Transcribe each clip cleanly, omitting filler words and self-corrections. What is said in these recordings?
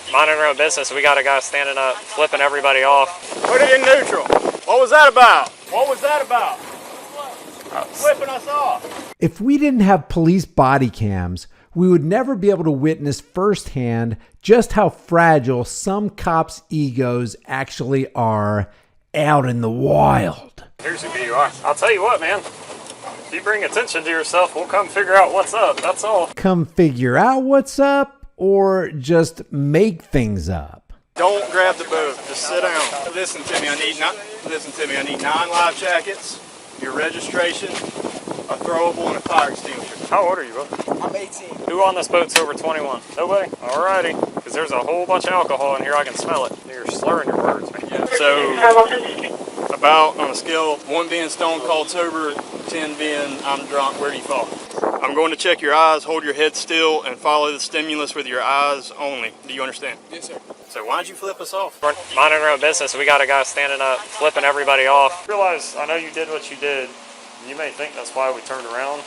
We're minding our own business. We got a guy standing up, flipping everybody off. Put it in neutral. What was that about? What was that about? Flipping us off. If we didn't have police body cams, we would never be able to witness firsthand just how fragile some cops' egos actually are out in the wild. Here's who you are. I'll tell you what, man. If you bring attention to yourself, we'll come figure out what's up. That's all. Come figure out what's up or just make things up? Don't grab the boat. Just sit down. Listen to me. I need 9 life jackets, your registration, a throwable, and a fire extinguisher. How old are you, bro? I'm 18. Who on this boat's over 21? Nobody? Alrighty. Because there's a whole bunch of alcohol in here. I can smell it. You're slurring your words, man. Yeah. So, about on a scale, 1 being stone cold sober, 10 being I'm drunk, where do you fall? I'm going to check your eyes, hold your head still, and follow the stimulus with your eyes only. Do you understand? Yes, sir. So why'd you flip us off? We're minding our own business. We got a guy standing up, flipping everybody off. Realize, I know you did what you did. You may think that's why we turned around.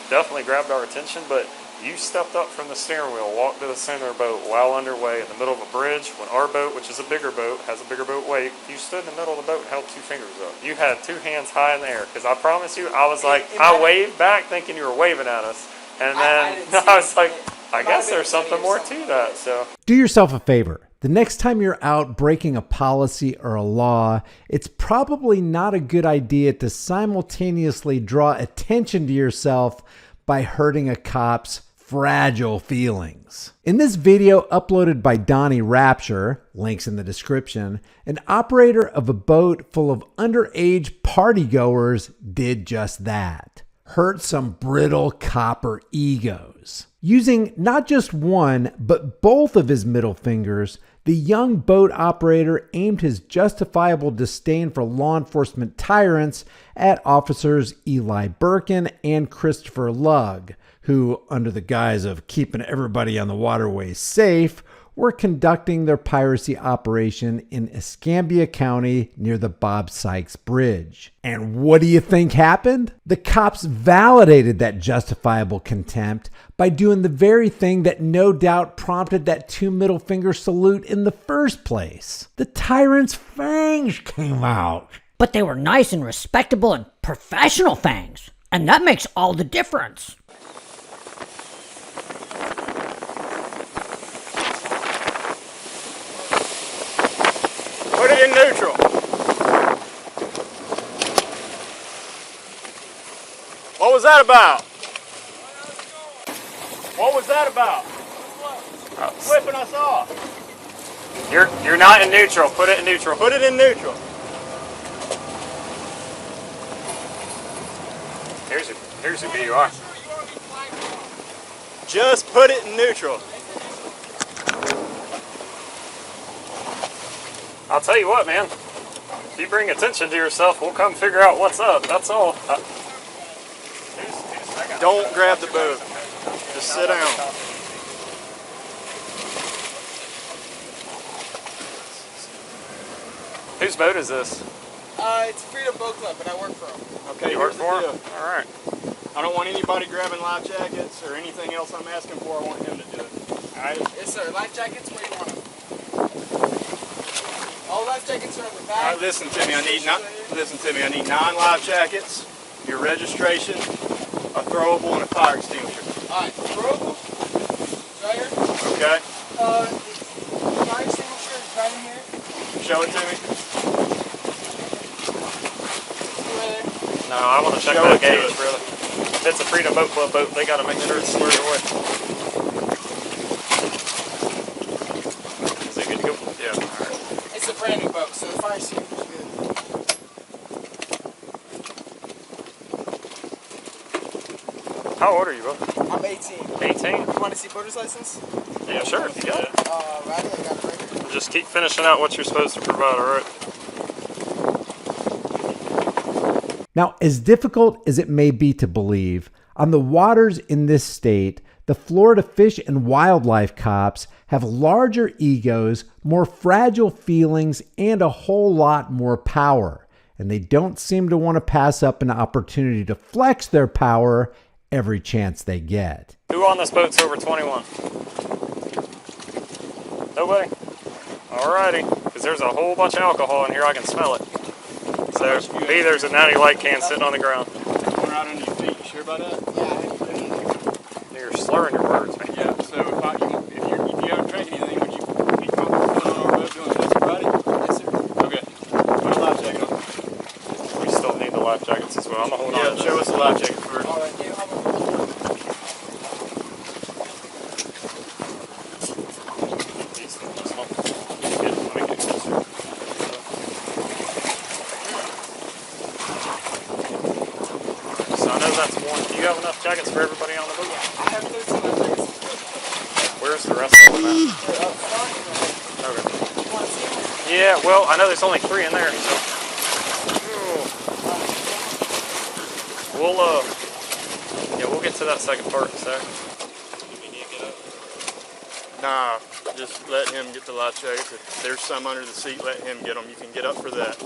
Definitely grabbed our attention, but you stepped up from the steering wheel, walked to the center of the boat while underway in the middle of a bridge when our boat, which is a bigger boat, has a bigger boat weight. You stood in the middle of the boat and held 2 fingers up. You had 2 hands high in the air, because I promise you, I was like, I waved back thinking you were waving at us. And then I was like, I guess there's something more to that. So do yourself a favor. The next time you're out breaking a policy or a law, it's probably not a good idea to simultaneously draw attention to yourself by hurting a cop's fragile feelings. In this video uploaded by Donnie Rapture, links in the description, an operator of a boat full of underage partygoers did just that. Hurt some brittle copper egos. Using not just one, but both of his middle fingers, the young boat operator aimed his justifiable disdain for law enforcement tyrants at officers Eli Birkin and Christopher Lugg, who, under the guise of keeping everybody on the waterways safe, were conducting their piracy operation in Escambia County near the Bob Sykes Bridge. And what do you think happened? The cops validated that justifiable contempt by doing the very thing that no doubt prompted that 2 middle finger salute in the first place. The tyrant's fangs came out. But they were nice and respectable and professional fangs, and that makes all the difference. Put it in neutral. What was that about? What was that about? Flipping us off. you're not in neutral. Put it in neutral. Put it in neutral. Here's who you are. Just put it in neutral. I'll tell you what, man. If you bring attention to yourself, we'll come figure out what's up. That's all. Don't grab the boat. Just sit down. Whose boat is this? It's Freedom Boat Club, and I work for them. Okay, You work here's the for deal. him? All right. I don't want anybody grabbing life jackets or anything else I'm asking for. I want him to do it. All right? Yes, sir. Life jackets, where you want them? All life jackets are in the All back. right, listen to me. I need 9 life jackets, your registration, a throwable, and a fire extinguisher. All right, throwable. Right here. Okay? The fire extinguisher is right in here. Show it to me. Right there. No, I want to check Show that it to gauge, us. brother. If it's a Freedom Boat Club boat, they got to make sure it's squared away. Is it good to go? Yeah. All right. It's a brand new boat, so the fire extinguisher is good. How old are you, bro? I'm 18. 18? You want to see boater's license? Yeah, sure. If you got it. Right here, I got it right here. Just keep finishing out what you're supposed to provide, all right? Now, as difficult as it may be to believe, on the waters in this state, the Florida Fish and Wildlife cops have larger egos, more fragile feelings, and a whole lot more power. And they don't seem to want to pass up an opportunity to flex their power every chance they get. Who on this boat's over 21? Nobody? Alrighty. Because there's a whole bunch of alcohol in here. I can smell it. So, B, there's a natty light can sitting on the ground. One right under your feet. You sure about that? You're slurring your words, man. Yeah. So if you haven't drank anything, would you be comfortable going on our road doing this, Sobriety? Yes, sir. Okay. Put a life jacket on. We still need the life jackets as well. I'm going to hold on to Yeah. this. Show us the life jacket first. All right, yeah, So I know that's one. Do you have enough jackets for everybody on the boat? I have 13 life jackets. Where's the rest of them at? They're up front. Okay. You want to see them? Yeah, well, I know there's only 3 in there, so. We'll get to that second part in a sec. Nah, just let him get the life jackets. If there's some under the seat, let him get them. You can get up for that.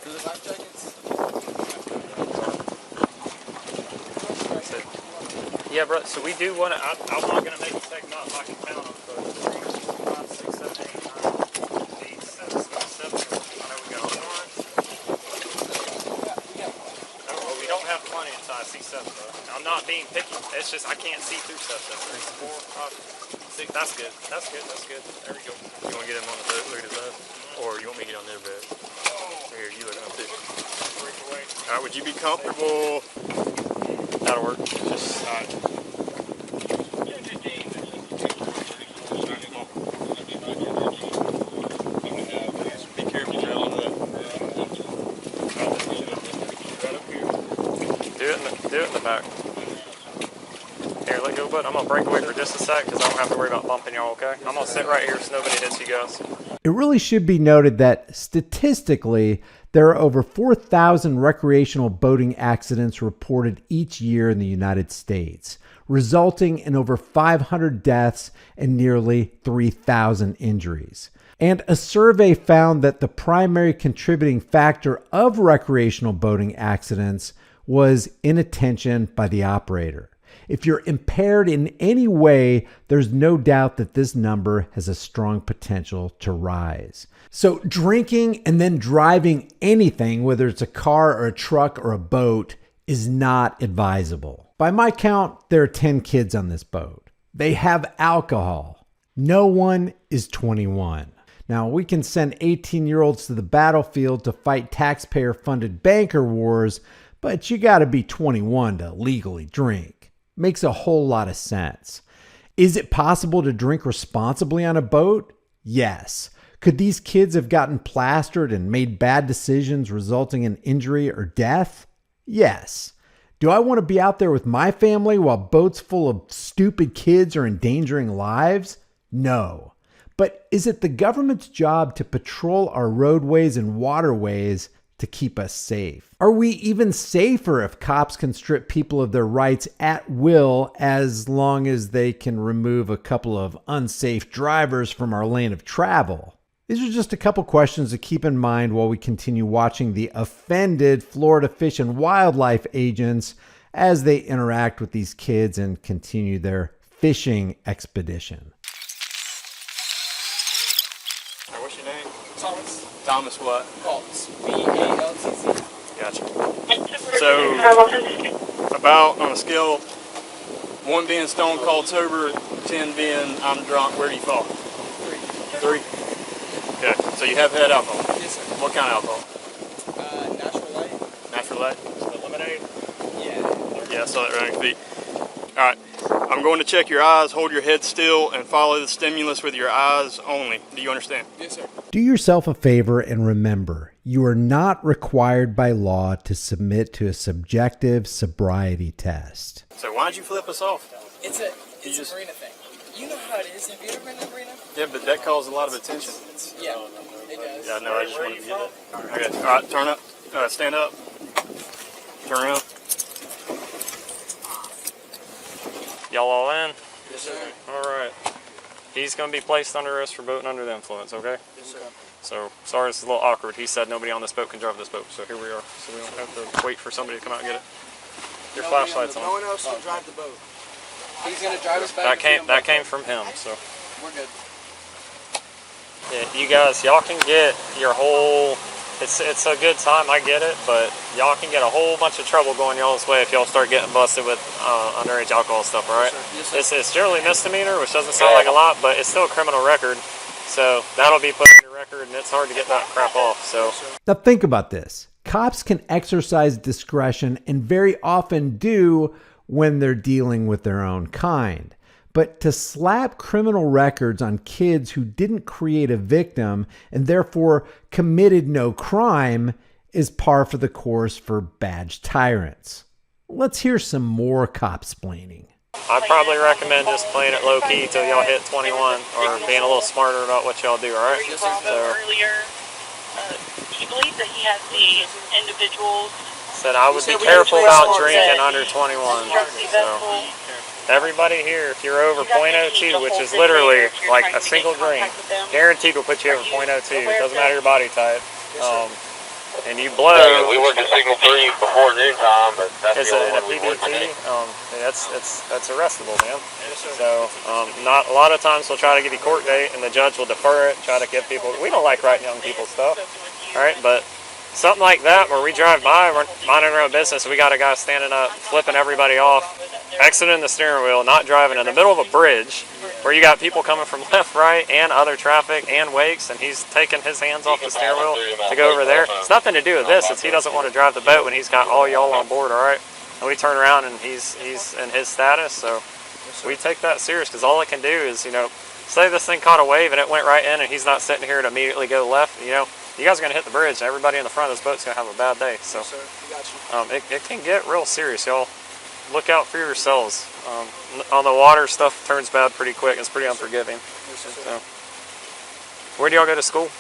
For the life jackets? Yeah, bro, so we do want to. I'm not going to make you take them out if I can count them. But 3, 4, 5, 6, 7, 8, 9, 8, 7, 7. I know we got all one. Oh, well, we don't have plenty inside C7, though. I'm not being picky. It's just I can't see through stuff. 3, 4, 5, 6. That's good. That's good. That's good. There we go. You want to get him on the boat, look at his eyes? Or you want me to get on their bed? Here, you look up too. Alright, would you be comfortable? That'll work. Just, be careful, Trail, on that. Do it in the back. Here, let go, bud. I'm gonna break away for just a sec because I don't have to worry about bumping y'all, okay? I'm gonna sit right here so nobody hits you guys. It really should be noted that statistically, there are over 4,000 recreational boating accidents reported each year in the United States, resulting in over 500 deaths and nearly 3,000 injuries. And a survey found that the primary contributing factor of recreational boating accidents was inattention by the operator. If you're impaired in any way, there's no doubt that this number has a strong potential to rise. So drinking and then driving anything, whether it's a car or a truck or a boat, is not advisable. By my count, there are 10 kids on this boat. They have alcohol. No one is 21. Now, we can send 18-year-olds to the battlefield to fight taxpayer-funded banker wars, but you got to be 21 to legally drink. Makes a whole lot of sense. Is it possible to drink responsibly on a boat? Yes. Could these kids have gotten plastered and made bad decisions resulting in injury or death? Yes. Do I want to be out there with my family while boats full of stupid kids are endangering lives? No. But is it the government's job to patrol our roadways and waterways to keep us safe? Are we even safer if cops can strip people of their rights at will as long as they can remove a couple of unsafe drivers from our lane of travel? These are just a couple questions to keep in mind while we continue watching the offended Florida Fish and Wildlife agents as they interact with these kids and continue their fishing expedition. What's your name? Thomas. Thomas what? Baltz. B-A-L-T-Z. Gotcha. So, about on a scale, 1 being stone cold sober, 10 being I'm drunk, where do you fall? 3. Okay, so you have had alcohol? Yes, sir. What kind of alcohol? Natural light. Natural light? Lemonade. Yeah. Yeah, I saw that right on your feet. Alright, I'm going to check your eyes, hold your head still, and follow the stimulus with your eyes only. Do you understand? Yes, sir. Do yourself a favor and remember, you are not required by law to submit to a subjective sobriety test. So why'd you flip us off? It's a marina thing. You know how it is. Have you ever been to the marina? Yeah, but that caused a lot of attention. Yeah, it does. Yeah, no, I just wanted to get that. Okay, alright, turn up. Stand up. Turn around. Y'all all in? Yes, sir. All right. he's going to be placed under arrest for boating under the influence, okay? Yes, sir. So, sorry, this is a little awkward. He said nobody on this boat can drive this boat, so here we are. So we don't have to wait for somebody to come out and get it. Your flashlight's on. No one else can drive the boat. He's going to drive us back. That came from him, so. We're good. Yeah, you guys, y'all can get your whole... It's a good time, I get it, but y'all can get a whole bunch of trouble going y'all's way if y'all start getting busted with underage alcohol stuff, all right? Yes, sir. It's generally misdemeanor, which doesn't sound like a lot, but it's still a criminal record, so that'll be put on your record, and it's hard to get that crap off. So now think about this. Cops can exercise discretion and very often do when they're dealing with their own kind. But to slap criminal records on kids who didn't create a victim and therefore committed no crime is par for the course for badge tyrants. Let's hear some more cop-splaining. I'd probably recommend just playing it low-key till y'all hit 21 or being a little smarter about what y'all do, all right? So, earlier, he believes that he has the individuals. Said I would be careful about drinking under 21. So. Everybody here, if you're over .02, which is literally like a single drink, guaranteed will put you over .02. It doesn't matter your body type. And you blow. We worked at Signal 3 before noontime, but that's the only one we worked at. That's arrestable, man. So not a lot of times we'll try to give you court date, and the judge will defer it. Try to give people. We don't like writing young people stuff, all right? But something like that, where we drive by, we're minding our own business, we got a guy standing up, flipping everybody off, exiting the steering wheel, not driving in the middle of a bridge where you got people coming from left, right, and other traffic and wakes, and he's taking his hands off the steering wheel to go over there. It's nothing to do with this. It's he doesn't want to drive the boat when he's got all y'all on board, all right? And we turn around and he's in his status, so we take that serious, because all it can do is, say this thing caught a wave and it went right in and he's not sitting here to immediately go left, you guys are going to hit the bridge, and everybody in the front of this boat's going to have a bad day. So it can get real serious, y'all. Look out for yourselves. On the water, stuff turns bad pretty quick. It's pretty unforgiving. So, where do y'all go to school?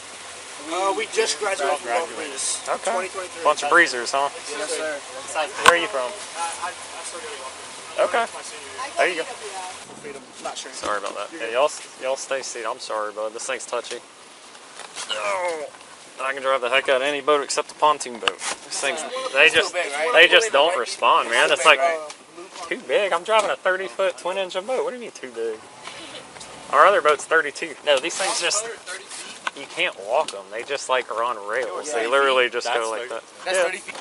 We just graduated from Gulf Breeze. Okay. 2023. Bunch of breezers, huh? Yes, sir. Where are you from? Okay. There you go. Not sure. Sorry about that. Yeah, y'all stay seated. I'm sorry, bud. This thing's touchy. Oh. I can drive the heck out of any boat except a pontoon boat. These things, they just don't respond, man. It's like too big. I'm driving a 30-foot twin-engine boat. What do you mean too big? Our other boat's 32. No, these things just, you can't walk them. They just like are on rails. They literally just go like that. That's 30 feet.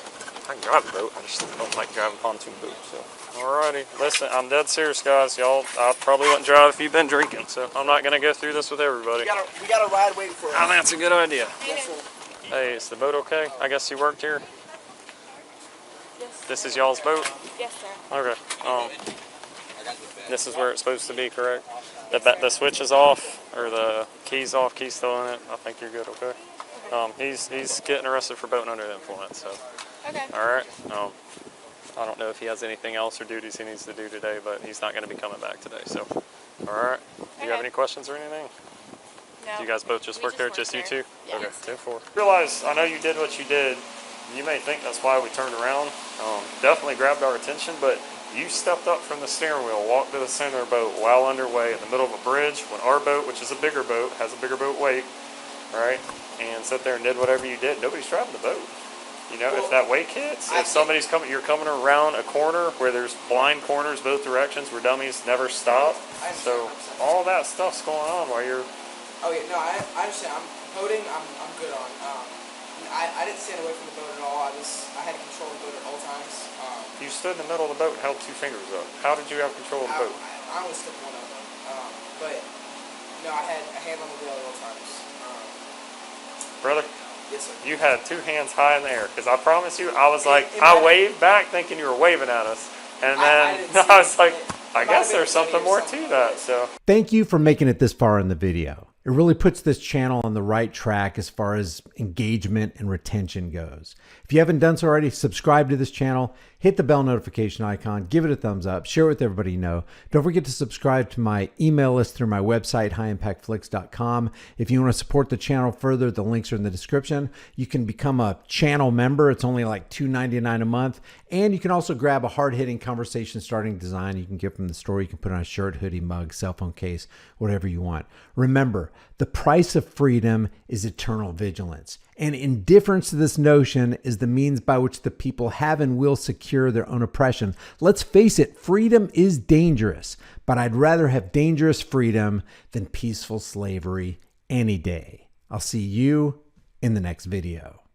I can drive a boat. I just don't like driving pontoon boats. So. Alrighty, listen, I'm dead serious, guys. Y'all, I probably wouldn't drive if you've been drinking, so I'm not gonna go through this with everybody. We got a ride waiting for us. I think that's a good idea. Yes, hey, is the boat okay? I guess you worked here? Yes. This is y'all's boat? Yes, sir. Okay. This is where it's supposed to be, correct? The switch is off, or the key's off, key's still in it. I think you're good, okay? He's getting arrested for boating under the influence, so. Okay. Alright. I don't know if he has anything else or duties he needs to do today, but he's not going to be coming back today, so. Alright. Do you have any questions or anything? No. Do you guys both just work there? Just you two? Yes. Okay, 10-4. Realize, I know you did what you did. You may think that's why we turned around. Definitely grabbed our attention, but you stepped up from the steering wheel, walked to the center of the boat while underway in the middle of a bridge when our boat, which is a bigger boat, has a bigger boat weight, right? And sat there and did whatever you did. Nobody's driving the boat. If that wake hits, if somebody's coming, you're coming around a corner where there's blind corners both directions where dummies never stop. So all that stuff's going on while you're. Oh yeah, no, I understand. I'm boating. I'm good on. I didn't stand away from the boat at all. I had control of the boat at all times. You stood in the middle of the boat and held two fingers up. How did you have control of the boat? I only stuck one of them. But no, I had a hand on the wheel at all times. Brother? Yes, sir. You had two hands high in the air, because I promise you, I was like, I waved back thinking you were waving at us. And then I was like, I guess there's something more to that. So thank you for making it this far in the video. It really puts this channel on the right track as far as engagement and retention goes. If you haven't done so already, subscribe to this channel, hit the bell notification icon, give it a thumbs up, share it with everybody you know. Don't forget to subscribe to my email list through my website, highimpactflix.com. If you want to support the channel further, the links are in the description. You can become a channel member. It's only like $2.99 a month. And you can also grab a hard-hitting conversation starting design you can get from the store. You can put on a shirt, hoodie, mug, cell phone case, whatever you want. Remember, the price of freedom is eternal vigilance. And indifference to this notion is the means by which the people have and will secure their own oppression. Let's face it, freedom is dangerous, but I'd rather have dangerous freedom than peaceful slavery any day. I'll see you in the next video.